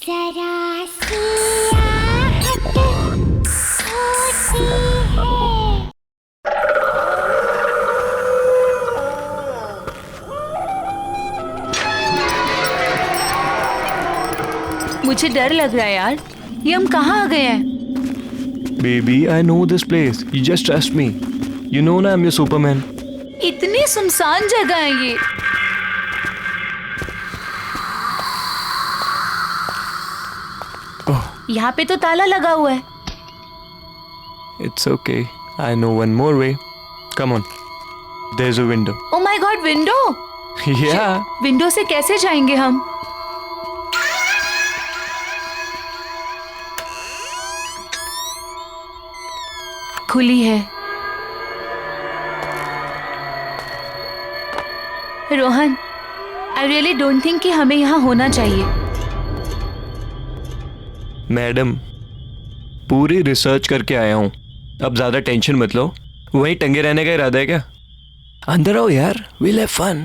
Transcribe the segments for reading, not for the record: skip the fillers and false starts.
जरा सी आहट होती है। मुझे डर लग रहा है यार, ये हम कहाँ आ गए हैं? Baby, I know this place. You just trust me. You know ना, I'm your Superman. इतनी सुनसान जगह है ये। Oh, यहाँ पे तो ताला लगा हुआ है। it's okay. I know one more way. Come on. There's a window. Oh my God, window! Yeah. Window से कैसे जाएंगे हम? खुली है। Rohan, I really don't think कि हमें यहाँ होना चाहिए। मैडम, पूरी रिसर्च करके आया हूँ। अब ज्यादा टेंशन मत लो। वहीं टंगे रहने का इरादा है क्या? अंदर आओ यार, we'll have fun.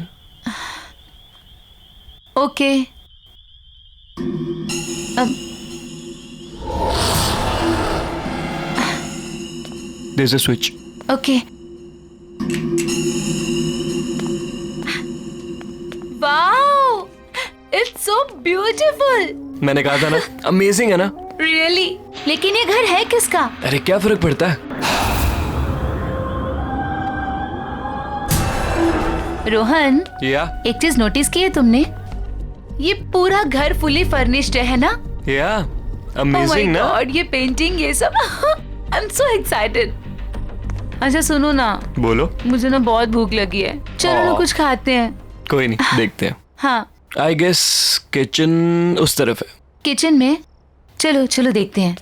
Okay. There's a switch. Okay. Wow, it's so beautiful. मैंने कहा था ना, अमेजिंग है ना? रियली? लेकिन ये घर है किसका? अरे क्या फर्क पड़ता है? रोहन, या एक चीज नोटिस की है तुमने? ये पूरा घर फुली फर्निश्ड है ना? अमेजिंग ना? गॉड, ये पेंटिंग, ये सब। I am so excited. अच्छा सुनो ना, बोलो। मुझे ना बहुत भूख लगी है, चलो ना कुछ खाते हैं। कोई नहीं, देखते हैं। हाँ, आई गेस किचन उस तरफ है। किचन में? चलो चलो देखते हैं।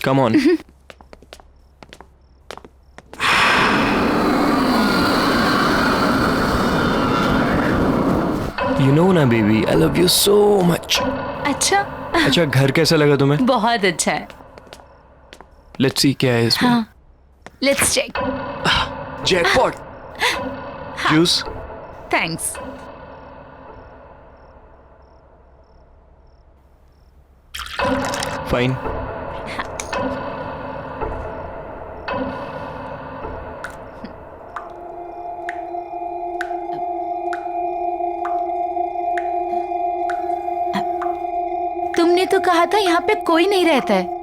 Come on. यू नो ना baby, I love you so much. अच्छा, घर कैसा लगा तुम्हें? बहुत अच्छा है। लेट्स सी क्या है इसमें। हाँ, let's check. Jackpot. Juice. Thanks. Fine. तुमने तो कहा था यहाँ पे कोई नहीं रहता है,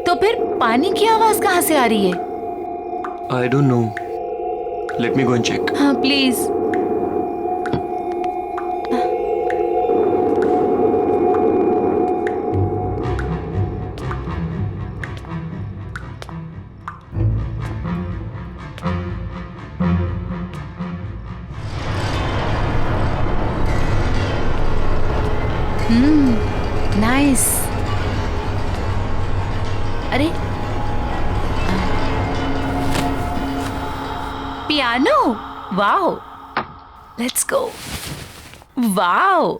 तो फिर पानी की आवाज कहाँ से आ रही है? I don't know, let me go and check. हाँ प्लीज। नाइस। अरे piano, wow, let's go. Wow,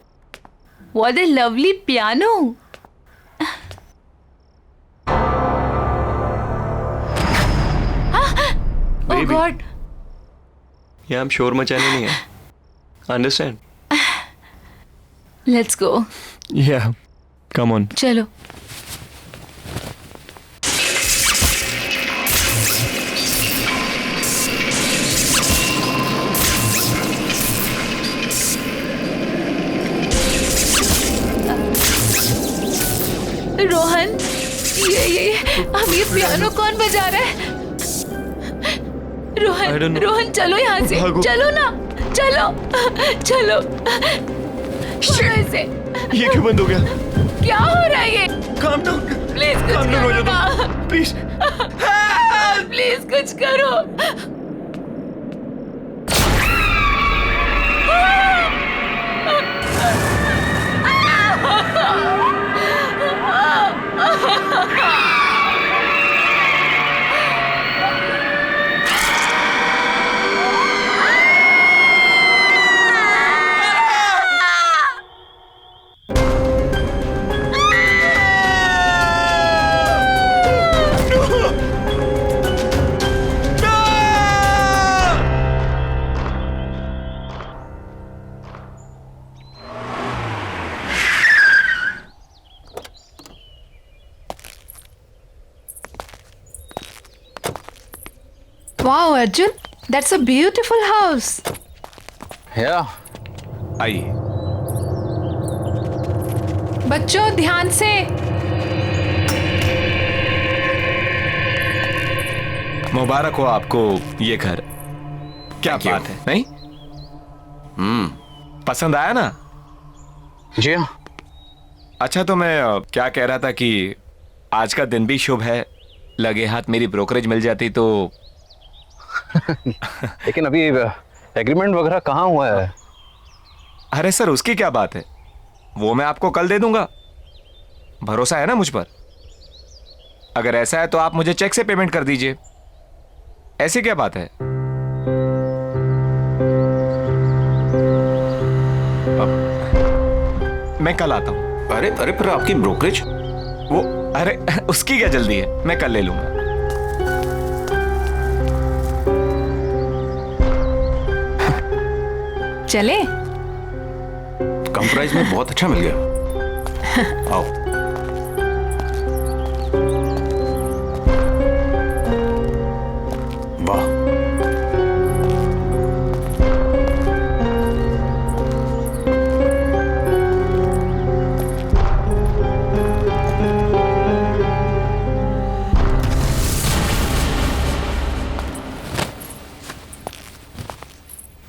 what a lovely piano. Oh god, यहाँ हम शोर मचाने नहीं है, अंडरस्टैंड? Let's go. या कम ऑन। चलो। रोहन, ये अब ये पियानो कौन बजा रहा है? I don't Rohan, know. Rohan चलो यहाँ से, भागो। चलो ना, चलो चलो। छोड़ो इसे। ये क्यों बंद हो गया? क्या हो रहा है ये? Calm down. प्लीज कुछ Calm down हो करो जाओ ना। तुम, please. प्लीज कुछ करो। Wow, Arjun, that's a beautiful house. Yeah. आइए। बच्चों ध्यान से। मुबारक हो आपको ये घर। क्या बात है, नहीं? पसंद आया ना? जी हाँ। अच्छा, तो मैं क्या कह रहा था कि आज का दिन भी शुभ है, लगे हाथ मेरी ब्रोकरेज मिल जाती तो। लेकिन अभी एग्रीमेंट वगैरह कहाँ हुआ है? अरे सर, उसकी क्या बात है, वो मैं आपको कल दे दूंगा। भरोसा है ना मुझ पर? अगर ऐसा है तो आप मुझे चेक से पेमेंट कर दीजिए। ऐसी क्या बात है? मैं कल आता हूं। अरे अरे, पर आपकी ब्रोकरेज? वो अरे उसकी क्या जल्दी है, मैं कल ले लूंगा। चले? कम प्राइस में बहुत अच्छा मिल गया। आओ। वाह।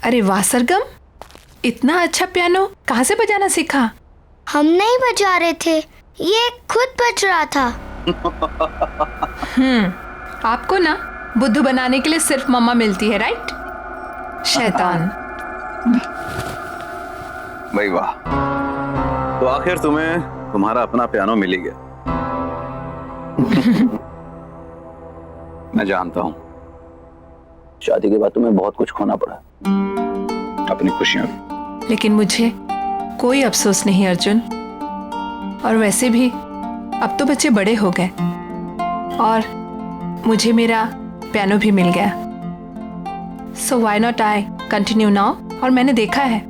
अरे वाह सरगम, इतना अच्छा पियानो कहाँ से बजाना सीखा? हम नहीं बजा रहे थे, ये खुद बज रहा था। आपको ना बुद्धू बनाने के लिए सिर्फ मम्मा मिलती है, राइट? शैतान। भाई वाह, तो आखिर तुम्हें तुम्हारा अपना पियानो मिल ही गया। मैं जानता हूँ शादी के बाद तुम्हें बहुत कुछ खोना पड़ा, अपनी खुशियां भी। लेकिन मुझे कोई अफसोस नहीं अर्जुन। और वैसे भी अब तो बच्चे बड़े हो गए और मुझे मेरा पियानो भी मिल गया। So why not I continue now. और मैंने देखा है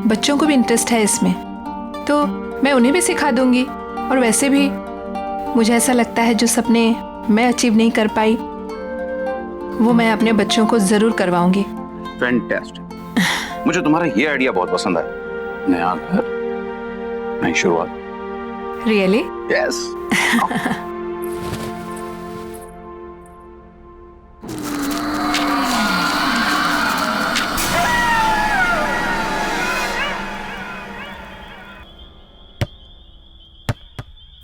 बच्चों को भी इंटरेस्ट है इसमें, तो मैं उन्हें भी सिखा दूंगी। और वैसे भी मुझे ऐसा लगता है जो सपने मैं अचीव नहीं कर पाई वो मैं अपने बच्चों को जरूर करवाऊंगी। फैंटास्टिक। मुझे तुम्हारा ये आइडिया बहुत पसंद आया। नया घर, नई शुरुआत। रियली? यस।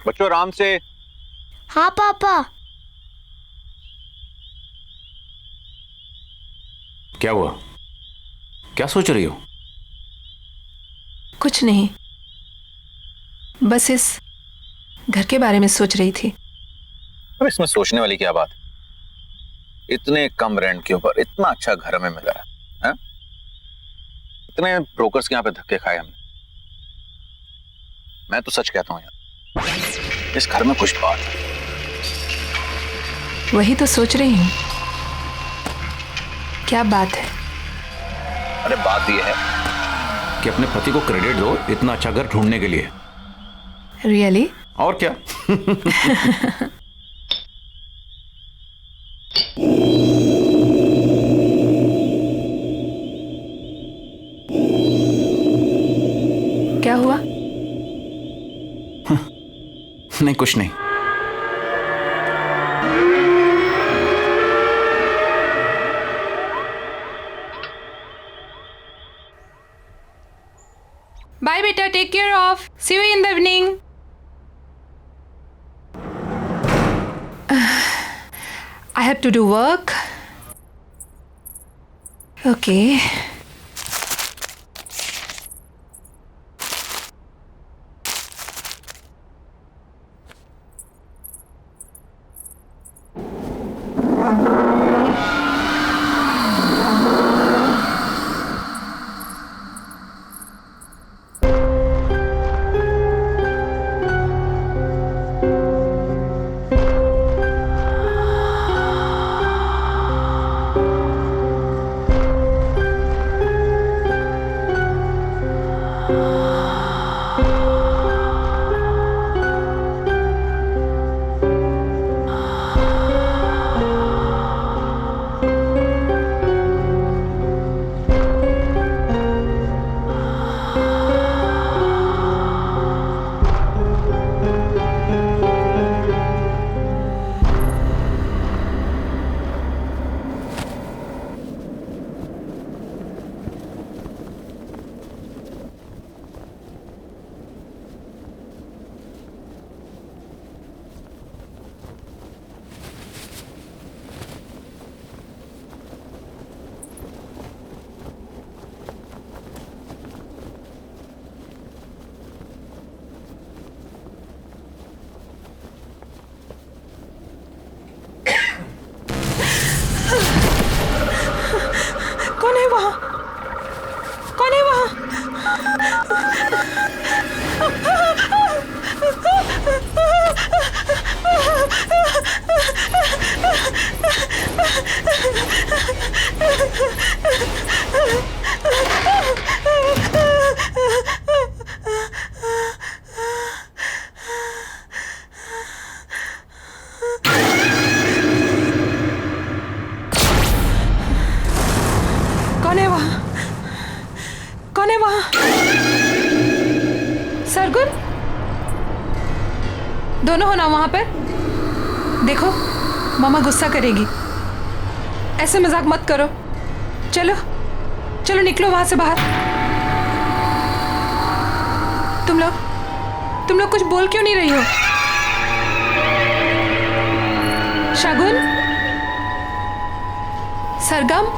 बच्चों आराम से। हाँ पापा। क्या हुआ? क्या सोच रही हो? कुछ नहीं, बस इस घर के बारे में सोच रही थी। अब इसमें सोचने वाली क्या बात है? इतने कम रेंट के ऊपर इतना अच्छा घर हमें मिला है? इतने ब्रोकर्स के यहाँ पे धक्के खाए हमने। मैं तो सच कहता हूँ यार, इस घर में कुछ बात है। वही तो सोच रही हूँ, क्या बात है? अरे बात यह है कि अपने पति को क्रेडिट दो इतना अच्छा घर ढूंढने के लिए। रियली? और क्या। क्या हुआ? नहीं, कुछ नहीं। बाय बेटा, take care of, see you in the evening. I have to do work. Okay. कौन है वहाँ? कौन है वहाँ? कौन है वहाँ? कौन है वहाँ? सरगुन, दोनों हो ना वहां पर? देखो, मामा गुस्सा करेगी। ऐसे मजाक मत करो। चलो चलो निकलो वहां से बाहर। तुम लोग कुछ बोल क्यों नहीं रही हो? शगुन, सरगम,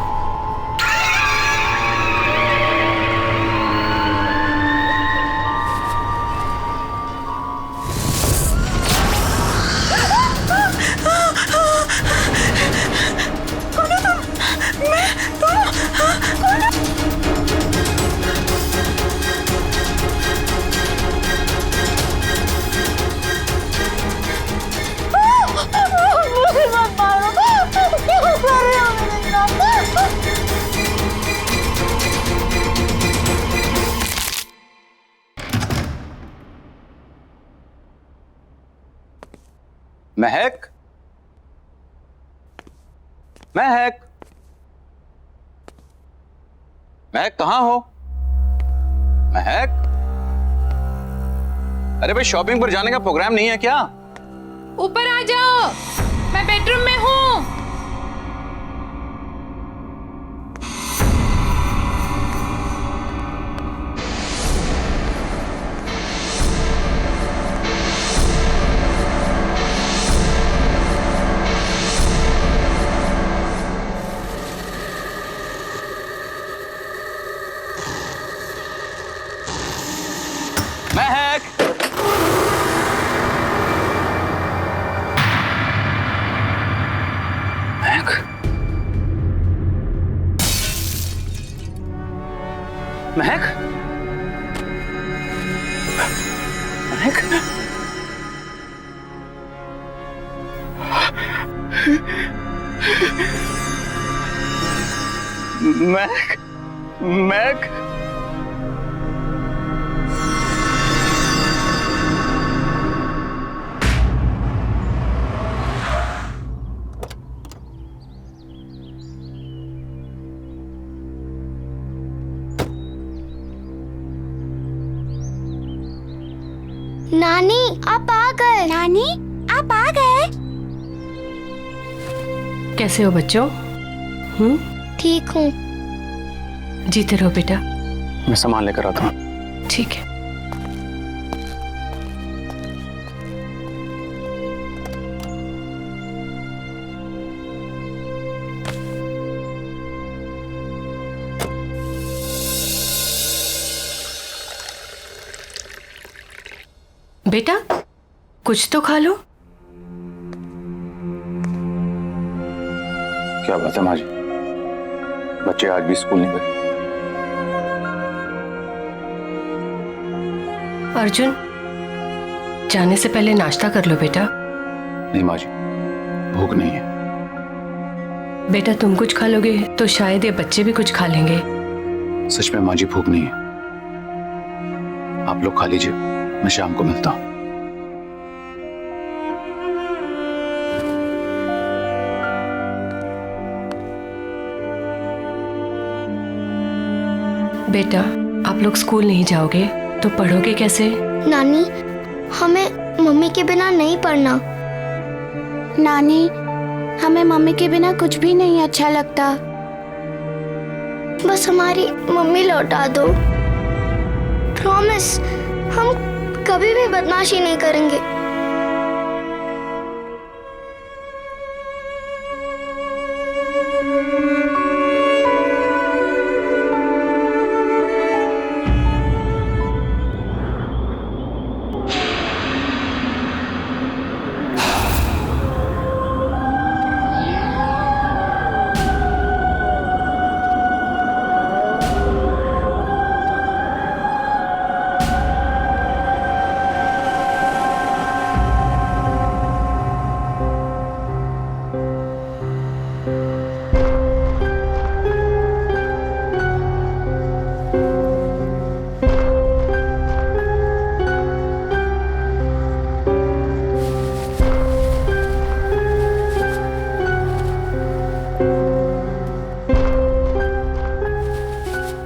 महक, महक, महक कहाँ हो? महक, अरे भाई शॉपिंग पर जाने का प्रोग्राम नहीं है क्या? ऊपर आ जाओ, मैं बेडरूम में हूँ। महक, महक, महक, महक, महक, नानी आप आ गए। नानी आप आ गए। कैसे हो बच्चों? ठीक हूँ। जीते रहो बेटा। मैं सामान लेकर आता हूँ। ठीक है। बेटा कुछ तो खा लो। क्या बात है माँ जी, बच्चे आज भी स्कूल नहीं गए? अर्जुन, जाने से पहले नाश्ता कर लो बेटा। नहीं माँ जी, भूख नहीं है। बेटा तुम कुछ खा लोगे तो शायद ये बच्चे भी कुछ खा लेंगे। सच में माँ जी भूख नहीं है। आप लोग खा लीजिए, मैं शाम को मिलता हूँ। बेटा आप लोग स्कूल नहीं जाओगे तो पढ़ोगे कैसे? नानी हमें मम्मी के बिना नहीं पढ़ना। नानी हमें मम्मी के बिना कुछ भी नहीं अच्छा लगता। बस हमारी मम्मी लौटा दो। प्रॉमिस, हम कभी भी बदमाशी नहीं करेंगे।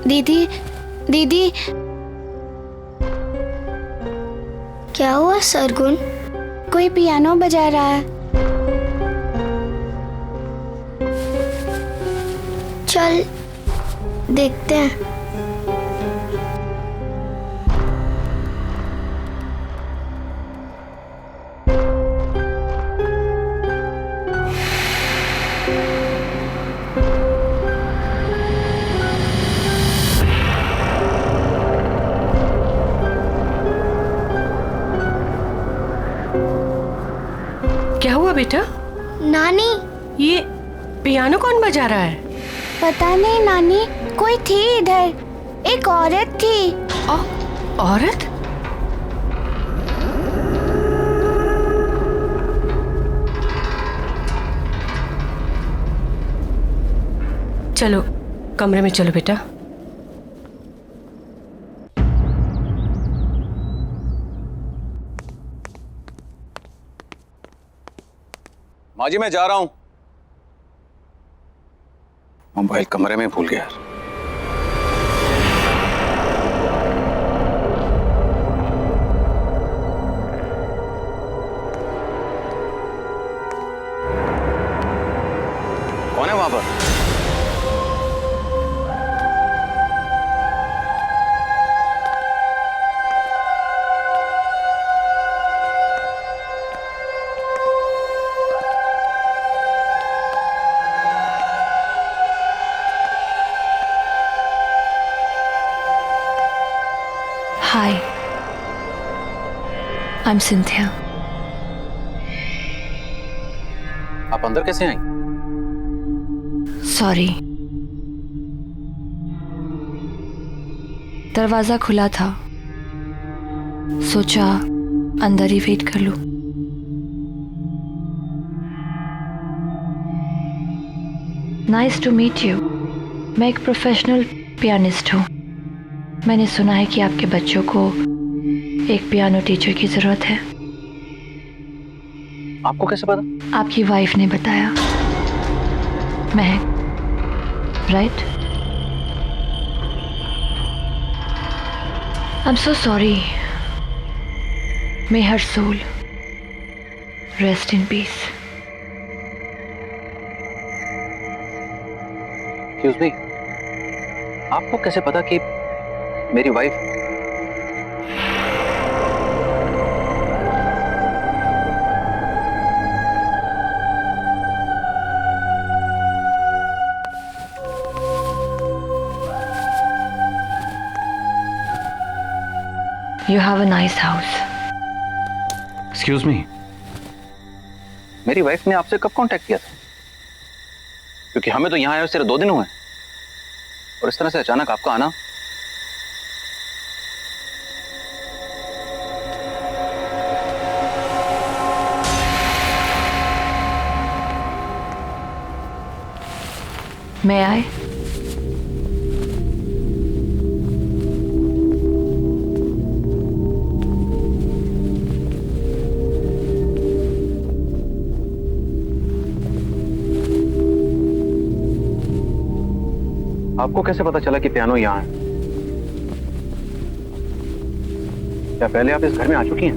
दीदी दीदी, क्या हुआ सरगुन? कोई पियानो बजा रहा है। चल देखते हैं। क्या हुआ बेटा? नानी, ये पियानो कौन बजा रहा है? पता नहीं नानी, कोई थी इधर, एक औरत थी। औरत? चलो कमरे में चलो बेटा। माँ जी मैं जा रहा हूं। मोबाइल कमरे में भूल गया यार। कौन है वहां पर? Hi, I'm Cynthia. आप अंदर कैसे आई? Sorry. दरवाजा खुला था, सोचा अंदर ही वेट कर लूं। Nice to meet you. मैं एक प्रोफेशनल पियानिस्ट हूँ। मैंने सुना है कि आपके बच्चों को एक पियानो टीचर की जरूरत है। आपको कैसे पता? आपकी वाइफ ने बताया। महक, right? I'm so sorry. May her soul rest in peace. Excuse me. आपको कैसे पता कि मेरी wife? You have a nice house. Excuse me, मेरी वाइफ ने आपसे कब कांटेक्ट किया था? क्योंकि हमें तो यहाँ आए सिर्फ 2 दिन हुए और इस तरह से अचानक आपका आना। May I? आपको कैसे पता चला कि पियानो यहाँ है? क्या पहले आप इस घर में आ चुकी हैं?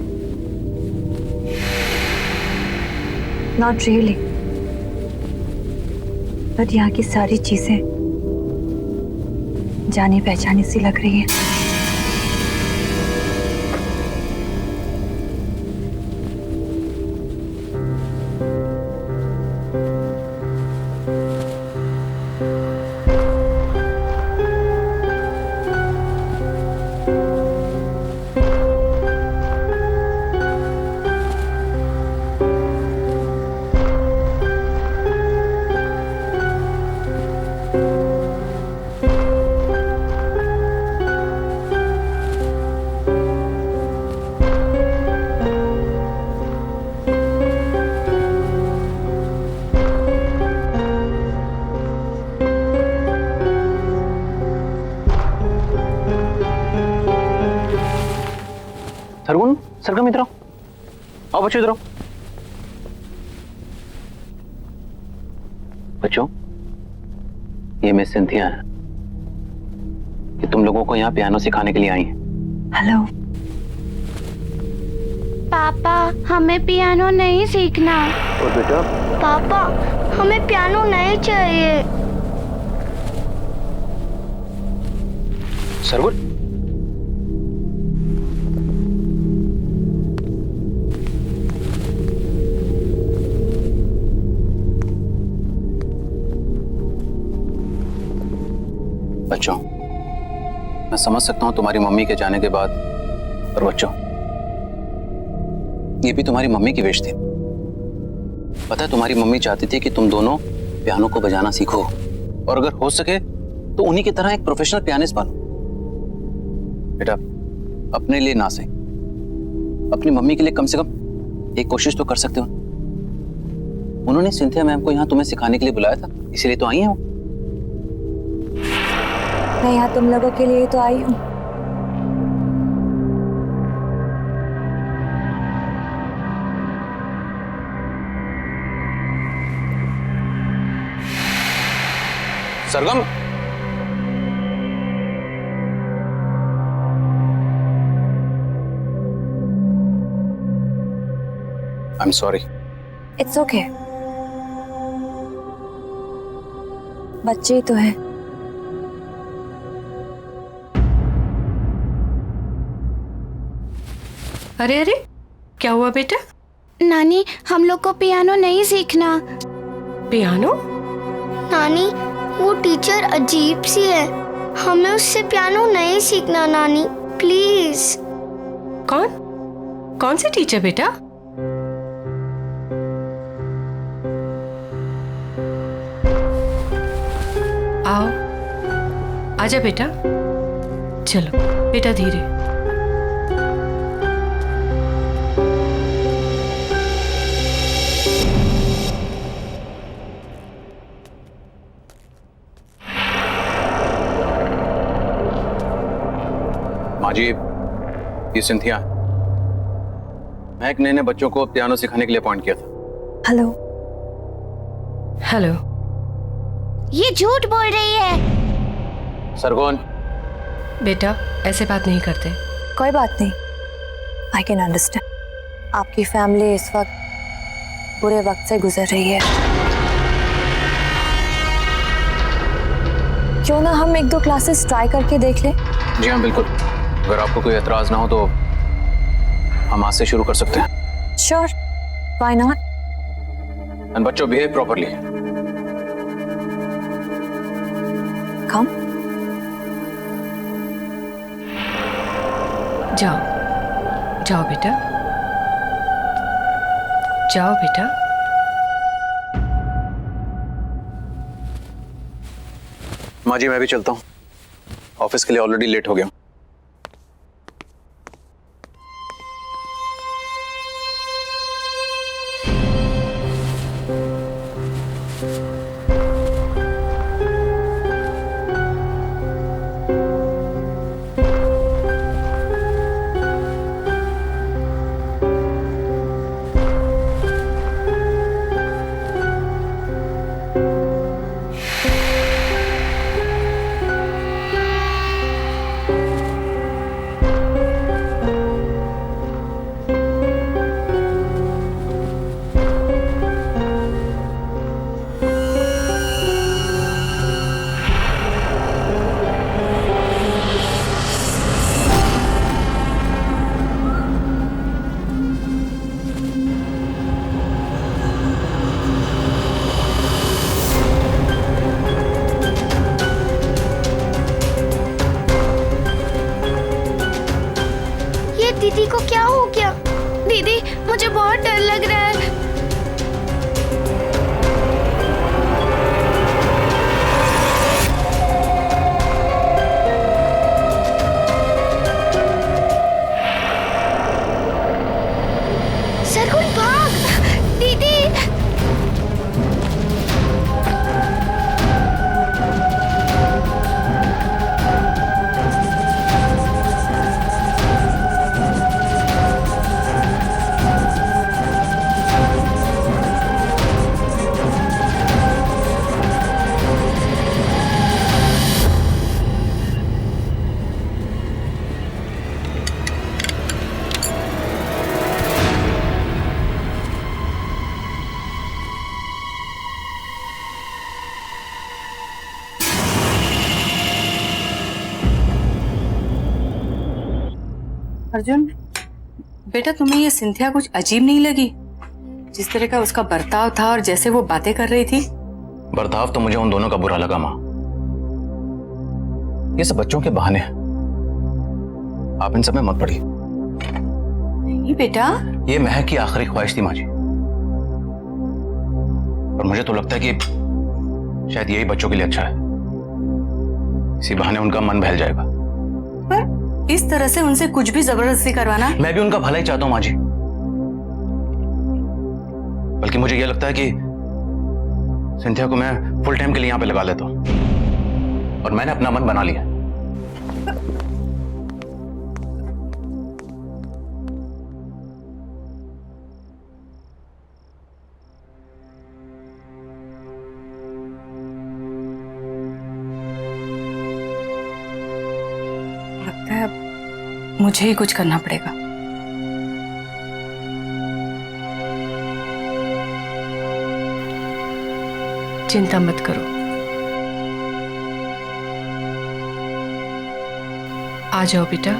Not really. बट यहाँ की सारी चीजें जानी पहचानी सी लग रही हैं। सरगुन, सरगम इधर आओ। आओ बच्चों इधर आओ। बच्चों, ये मिस सिंथिया है। कि तुम लोगों को यहाँ पियानो सिखाने के लिए आई हैं। हेलो। पापा हमें पियानो नहीं सीखना। और बेटा पापा हमें पियानो नहीं चाहिए। सरगुन, बच्चों, मैं समझ सकता हूं तुम्हारी मम्मी के जाने के बाद, पर बच्चों ये भी तुम्हारी मम्मी की विश थी। पता है तुम्हारी मम्मी चाहती थी कि तुम दोनों पियानो को बजाना सीखो और अगर हो सके तो उन्हीं की तरह एक प्रोफेशनल पियानिस्ट बनो। बेटा अपने लिए ना सही, अपनी मम्मी के लिए कम से कम एक कोशिश तो कर सकते हो। उन्होंने सिंथिया मैम को यहाँ तुम्हें सिखाने के लिए बुलाया था, इसीलिए तो आई हैं वो। मैं यहाँ तुम लोगों के लिए तो आई हूँ। Sargam, I am sorry. It's okay, बच्चे ही तो हैं। अरे अरे, क्या हुआ बेटा? नानी हम लोग को पियानो नहीं सीखना। पियानो? नानी वो टीचर अजीब सी है, हमें उससे पियानो नहीं सीखना नानी, प्लीज। कौन? कौन सी टीचर बेटा? आओ, आजा बेटा। चलो बेटा धीरे। माँ जी, ये सिंथिया, महक ने बच्चों को पियानो सिखाने के लिए अपॉइंट किया था। हेलो। हेलो। ये झूठ बोल रही है। सरगुन, बेटा ऐसे बात नहीं करते। कोई बात नहीं, आई कैन अंडरस्टैंड। आपकी फैमिली इस वक्त बुरे वक्त से गुजर रही है। क्यों ना हम 1-2 क्लासेस ट्राई करके देख लें? जी हाँ बिल्कुल, अगर आपको कोई एतराज ना हो तो हम आज से शुरू कर सकते हैं। Sure, why not. एंड बच्चों बिहेव प्रॉपर्ली। कम। जाओ जाओ बेटा, जाओ बेटा। माँ जी मैं भी चलता हूँ, ऑफिस के लिए ऑलरेडी लेट हो गया। दीदी को क्या हो गया? दीदी मुझे बहुत डर लग रहा है। सरगुन भाग, दीदी। अर्जुन, बेटा तुम्हें ये सिंथिया कुछ अजीब नहीं लगी? जिस तरह का उसका बर्ताव था और जैसे वो बातें कर रही थी। बर्ताव तो मुझे उन दोनों का बुरा लगा माँ। ये सब बच्चों के बहाने हैं, आप इन सब में मत पड़िए। नहीं बेटा, ये महक की आखिरी ख्वाहिश थी माँ जी, और मुझे तो लगता है कि शायद यही बच्चों के लिए अच्छा है। इसी बहाने उनका मन बहल जाएगा। पर इस तरह से उनसे कुछ भी जबरदस्ती करवाना। मैं भी उनका भला ही चाहता हूं माँ जी, बल्कि मुझे यह लगता है कि सिंथिया को मैं फुल टाइम के लिए यहां पे लगा लेता हूं, और मैंने अपना मन बना लिया। लगता है अब मुझे ही कुछ करना पड़ेगा। चिंता मत करो, आ जाओ बेटा।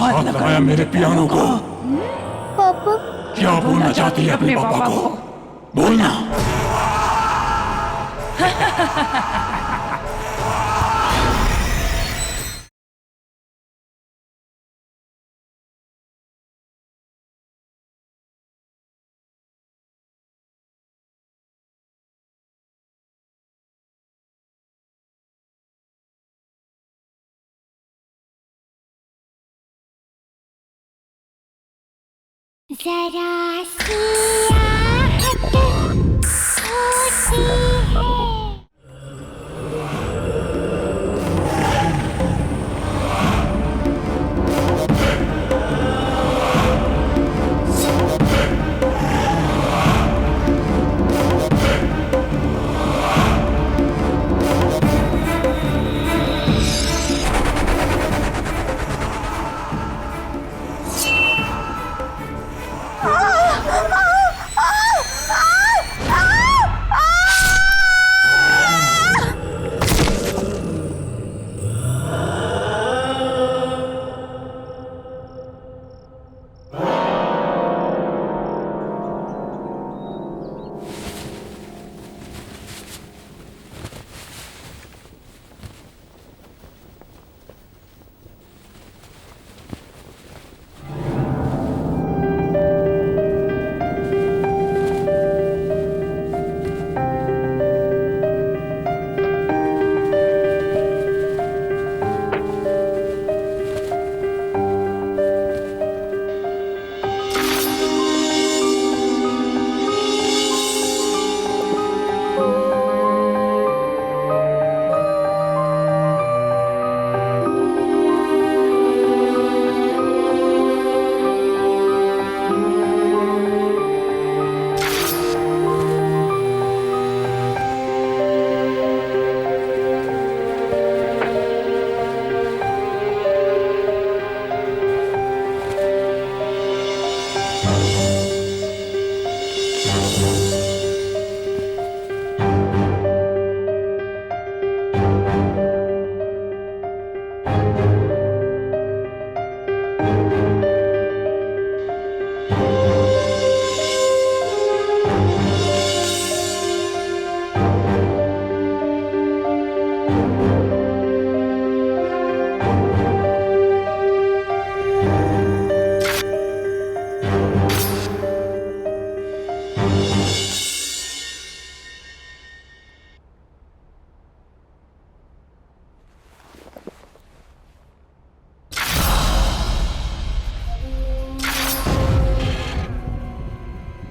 हाथ लगाया मेरे पियानो को। पापा क्या बोलना चाहती है अपने पापा को? बोलना। जरा सी आहट होती है। Ah!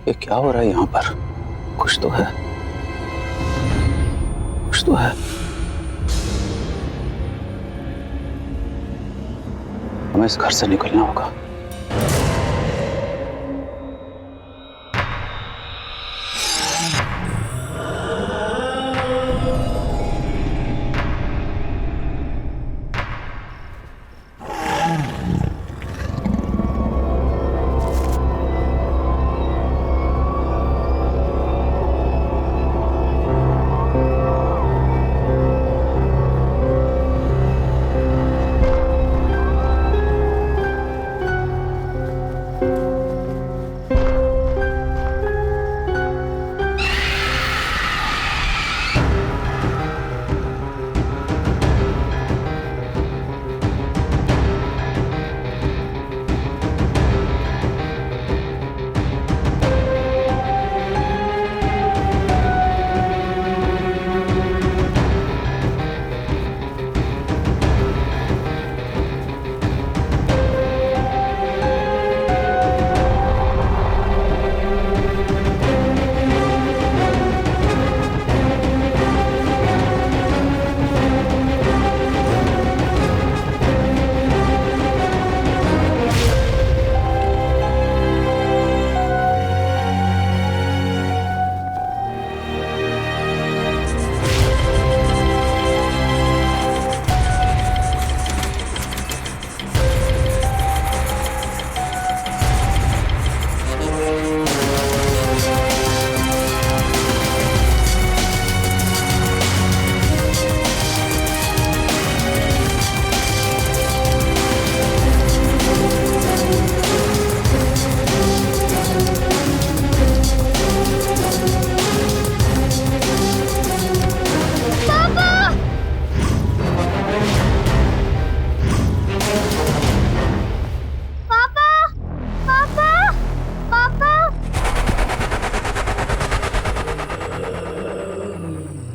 ये क्या हो रहा है यहाँ पर? कुछ तो है, कुछ तो है। हमें इस घर से निकलना होगा।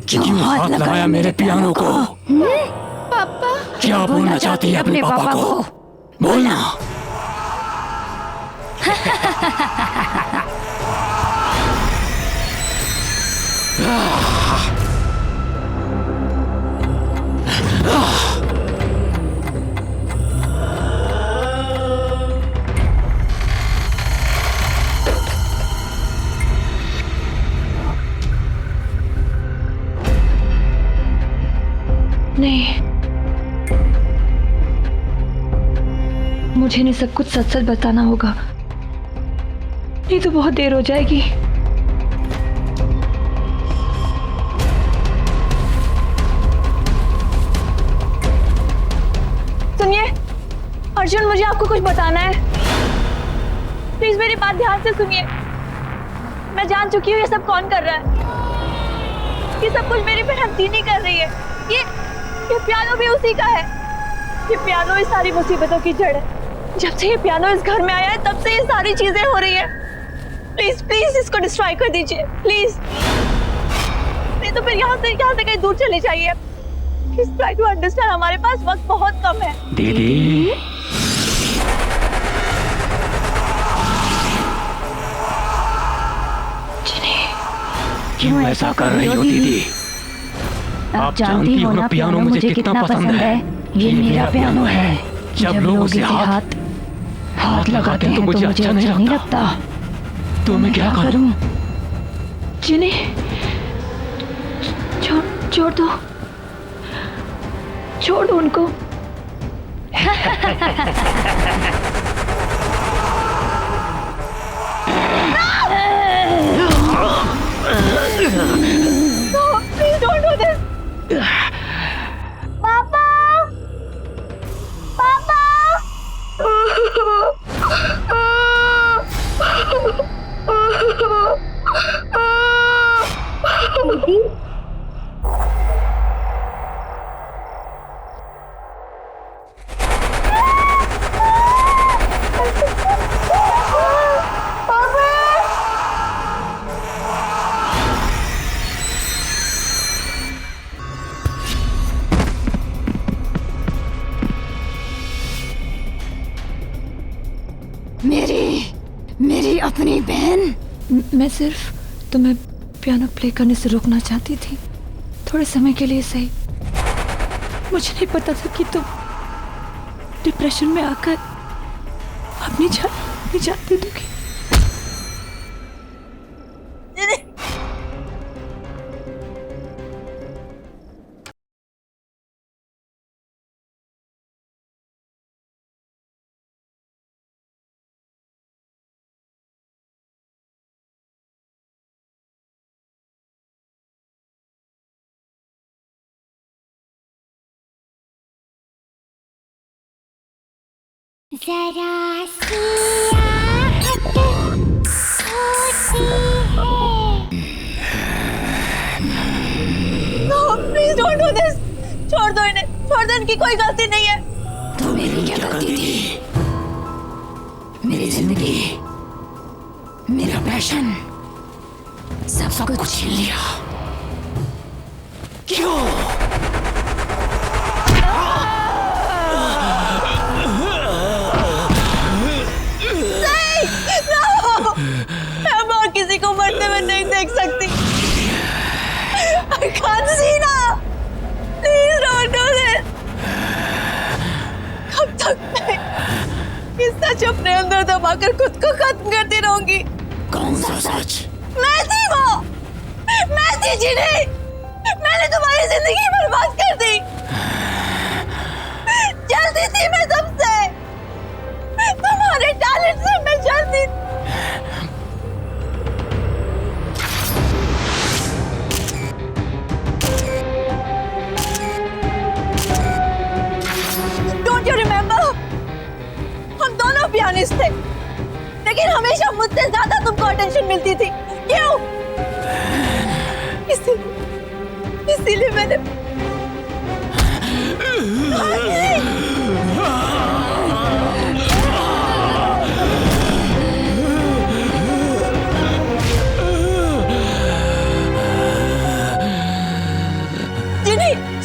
क्यों हाथ लगाया मेरे पियानो को? पापा क्या बोलना चाहती है अपने पापा को? बोलना। नहीं, मुझे नहीं सब कुछ सच सच बताना होगा, नहीं तो बहुत देर हो जाएगी। सुनिए अर्जुन, मुझे आपको कुछ बताना है। प्लीज मेरी बात ध्यान से सुनिए। मैं जान चुकी हूँ ये सब कौन कर रहा है। ये सब कुछ मेरी बहन दीनी कर रही है। ये पियानो भी उसी का है। ये पियानो इस सारी मुसीबतों की जड़ है। जब से ये पियानो इस घर में आया है तब से ये सारी चीजें हो रही है। प्लीज प्लीज इसको डिस्ट्रॉय कर दीजिए प्लीज, नहीं तो फिर यहाँ से कहीं दूर चले जाइए। प्लीज ट्राई टू अंडरस्टैंड, हमारे पास वक्त बहुत कम है। दीदी, क्यों ऐसा कर रही हो दीदी? आप जानती हो ना पियानो मुझे कितना पसंद है। ये मेरा पियानो है। जब लोग उसे हाथ लगाते हैं तो मुझे अच्छा नहीं लगता। तो मैं क्या करूं? जिन्हें छोड़ दो, छोड़ दो उनको। No, please don't do this. Papa, Papa. अपनी बहन। मैं सिर्फ तुम्हें पियानो प्ले करने से रोकना चाहती थी, थोड़े समय के लिए सही। मुझे नहीं पता था कि तुम डिप्रेशन में आकर अपनी जान दे दोगी। जरा सी आहट होती No, please don't do this. छोड़ दो इन्हें, छोड़ दो, इनकी कोई गलती नहीं है। तो मेरी क्या गलती थी? मेरी जिंदगी, मेरा पैशन, सब कुछ छीन लिया। क्यों? मैं और किसी को मरते हुए नहीं देख सकती। I can't see now. Please don't do this. कब तक मैं इस सच अपने अंदर दबाकर खुद को खत्म करती रहूंगी? कौन सा सच? मैं थी वो, मैं थी जिन्हें मैंने तुम्हारी जिंदगी बर्बाद कर दी। जलती थी मैं सबसे, तुम्हारे टैलेंट से मैं जलती थी। Don't you remember? हम दोनों पियानिस्ट थे, लेकिन हमेशा मुझसे ज्यादा तुमको अटेंशन मिलती थी। क्यों? इसीलिए मैंने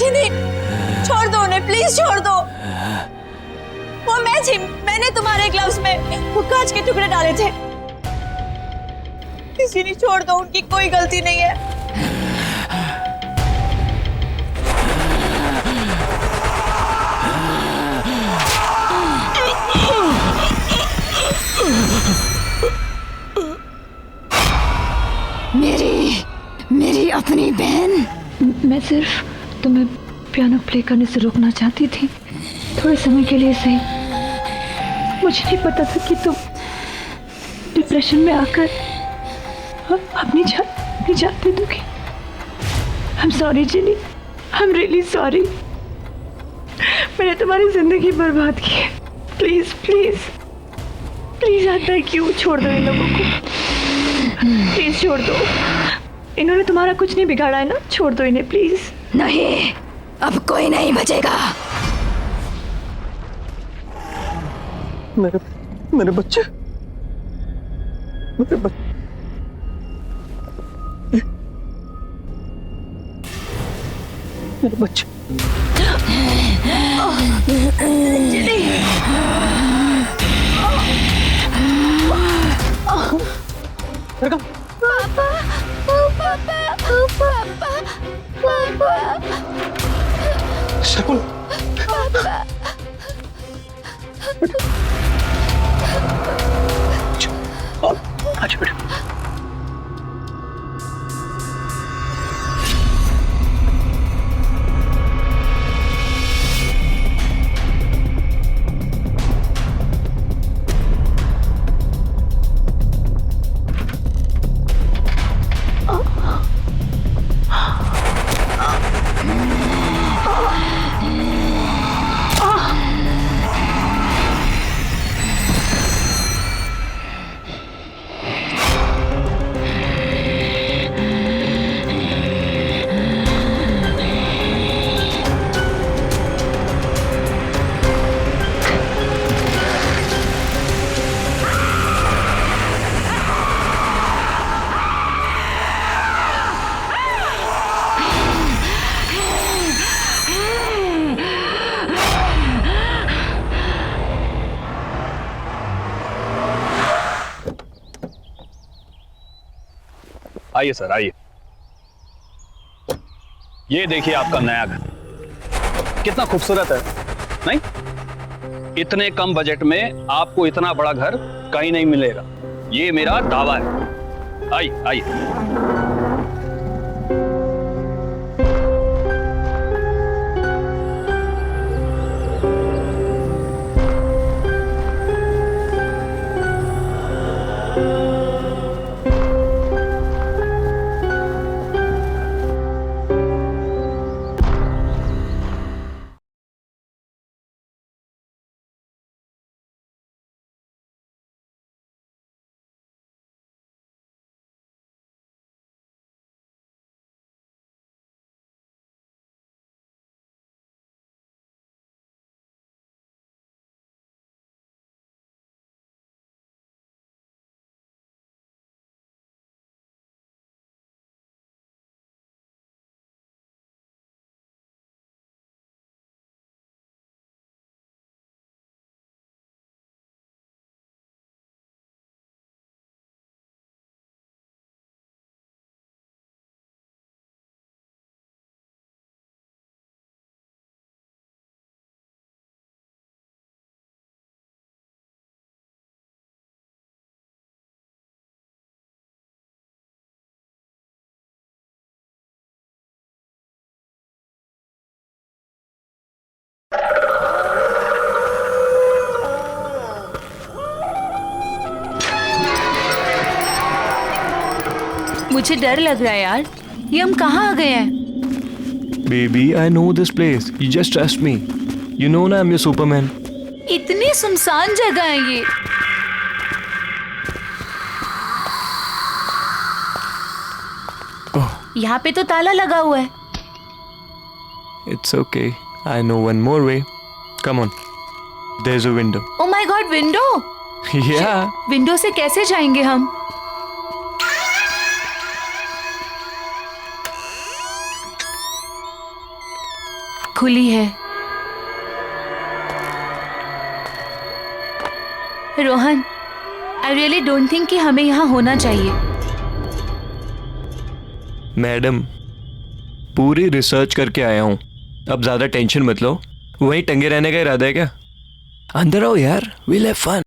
जिनी, छोड़ दो उन्हें, प्लीज छोड़ दो। वो मैं थी, मैंने तुम्हारे ग्लव्स में वो कांच के टुकड़े डाले थे। जिनी, छोड़ दो, उनकी कोई गलती नहीं है। मेरी अपनी बहन। मैं सिर्फ तुम्हें पियानो प्ले करने से रोकना चाहती थी, थोड़े समय के लिए सही। मुझे नहीं पता था कि तुम डिप्रेशन में आकर अपनी जान दे दोगी। I'm sorry Jini, I'm really sorry। मैंने तुम्हारी जिंदगी बर्बाद की है। Please please please, I beg you, छोड़ दो इन लोगों को, प्लीज छोड़ दो। इन्होंने तुम्हारा कुछ नहीं बिगाड़ा है ना, छोड़ दो इन्हें प्लीज। नहीं, अब कोई नहीं बचेगा। मेरे बच्चे, मेरे बच्चे, मेरे बच्चे। शकुन, अच्छा बेटा। आइए सर, आइए। ये देखिए आपका नया घर, कितना खूबसूरत है, नहीं? इतने कम बजट में आपको इतना बड़ा घर कहीं नहीं मिलेगा, ये मेरा दावा है। आइए आइए। मुझे डर लग रहा है यार, ये हम कहाँ आ गए हैं? Baby, I know this place. You just trust me. You know ना, I'm your Superman. इतनी सुनसान जगह है ये। यहाँ पे तो ताला लगा हुआ है। It's okay. I know one more way. Come on. There's a window. Oh my God, window? Yeah. Window से कैसे जाएंगे हम? खुली है। Rohan, I really don't think कि हमें यहाँ होना चाहिए। मैडम, पूरी रिसर्च करके आया हूँ, अब ज्यादा टेंशन मत लो। वहीं टंगे रहने का इरादा है क्या? अंदर आओ यार, we'll have fun.